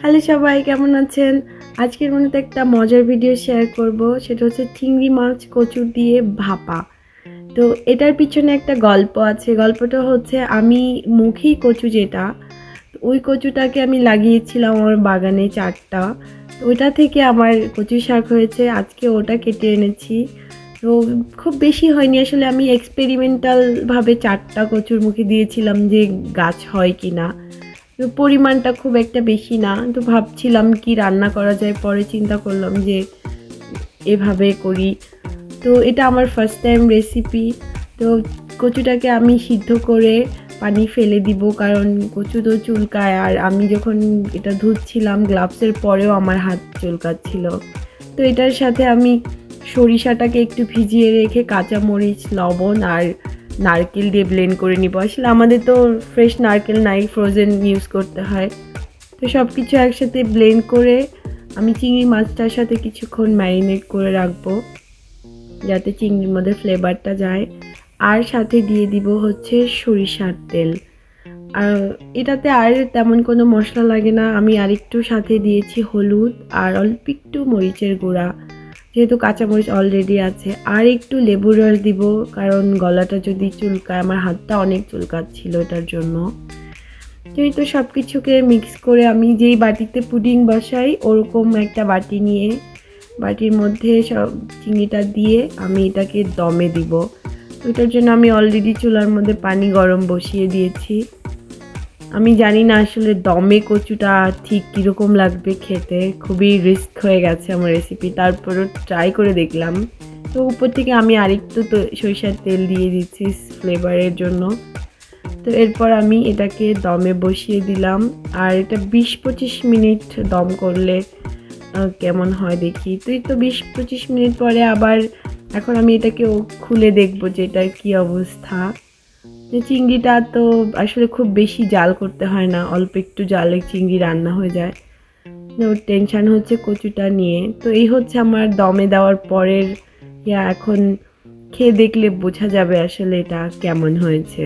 Hello সবাই, কেমন আছেন? আজকের মনে তো একটা মজার ভিডিও শেয়ার করব, সেটা হচ্ছে চিংড়ি মাছ কচু দিয়ে ভাপা। তো এটার পিছনে একটা গল্প আছে। গল্পটা হচ্ছে আমি মুখী কচু যেটা, ওই কচুটাকে আমি লাগিয়েছিলাম আমার বাগানে 4টা। তো ওইটা থেকে আমার কচু শাক হয়েছে, আজকে ওটা কেটে এনেছি। তো খুব বেশি হয়নি আসলে, আমি এক্সপেরিমেন্টালভাবে 4টা কচুর মুখে দিয়েছিলাম যে গাছ হয় কি না। তো পরিমাণটা খুব একটা বেশি না, তো ভাবছিলাম কি রান্না করা যায়, পরে চিন্তা করলাম যে এভাবে করি। তো এটা আমার ফার্স্ট টাইম রেসিপি। তো কচুটাকে আমি সিদ্ধ করে পানি ফেলে দিব, কারণ কচু তো চুলকায়, আর আমি যখন এটা ধুচ্ছিলাম গ্লাভসের পরেও আমার হাত চুলকাচ্ছিল। তো এটার সাথে আমি সরিষাটাকে একটু ভিজিয়ে রেখে কাঁচামরিচ, লবণ আর নারকেল দিয়ে ব্লেন্ড করে নিব। আসলে আমাদের তো ফ্রেশ নারকেল নাই, ফ্রোজেন ইউজ করতে হয়। তো সব কিছু একসাথে ব্লেন্ড করে আমি চিংড়ি মাছটার সাথে কিছুক্ষণ ম্যারিনেট করে রাখবো, যাতে চিংড়ির মধ্যে ফ্লেভারটা যায়। আর সাথে দিয়ে দিব হচ্ছে সরিষার তেল। আর এটাতে আর তেমন কোনো মশলা লাগে না। আমি আরেকটু সাথে দিয়েছি হলুদ আর অল্প একটু মরিচের গুঁড়া, যেহেতু কাঁচামরিচ অলরেডি আছে। আর একটু লেবুর রস দিব, কারণ গলাটা যদি চুলকায়, আমার হাতটা অনেক চুলকাচ্ছিল এটার জন্য। তো এই তো সব কিছুকে মিক্স করে আমি যেই বাটিতে পুডিং বসাই ওরকম একটা বাটি নিয়ে বাটির মধ্যে সব চিংড়িটা দিয়ে আমি এটাকে দমে দিব। তো এটার জন্য আমি অলরেডি চুলার মধ্যে পানি গরম বসিয়ে দিয়েছি। আমি জানি না আসলে দমে কচুটা ঠিক কীরকম লাগবে খেতে, খুবই রিস্ক হয়ে গেছে আমার রেসিপি, তারপরও ট্রাই করে দেখলাম। তো উপর থেকে আমি আরেকটু তো সরিষার তেল দিয়ে দিচ্ছি ফ্লেভারের জন্য। তো এরপর আমি এটাকে দমে বসিয়ে দিলাম, আর এটা 20-25 মিনিট দম করলে কেমন হয় দেখি। তো এই তো 20-25 মিনিট পরে আবার এখন আমি এটাকে খুলে দেখবো যে এটার কী অবস্থা। চিংড়িটা তো আসলে খুব বেশি জাল করতে হয় না, অল্প একটু জালে চিংড়ি রান্না হয়ে যায়। টেনশন হচ্ছে কচুটা নিয়ে। তো এই হচ্ছে আমার দমে দেওয়ার পরের এখন খেয়ে দেখলে বোঝা যাবে আসলে এটা কেমন হয়েছে।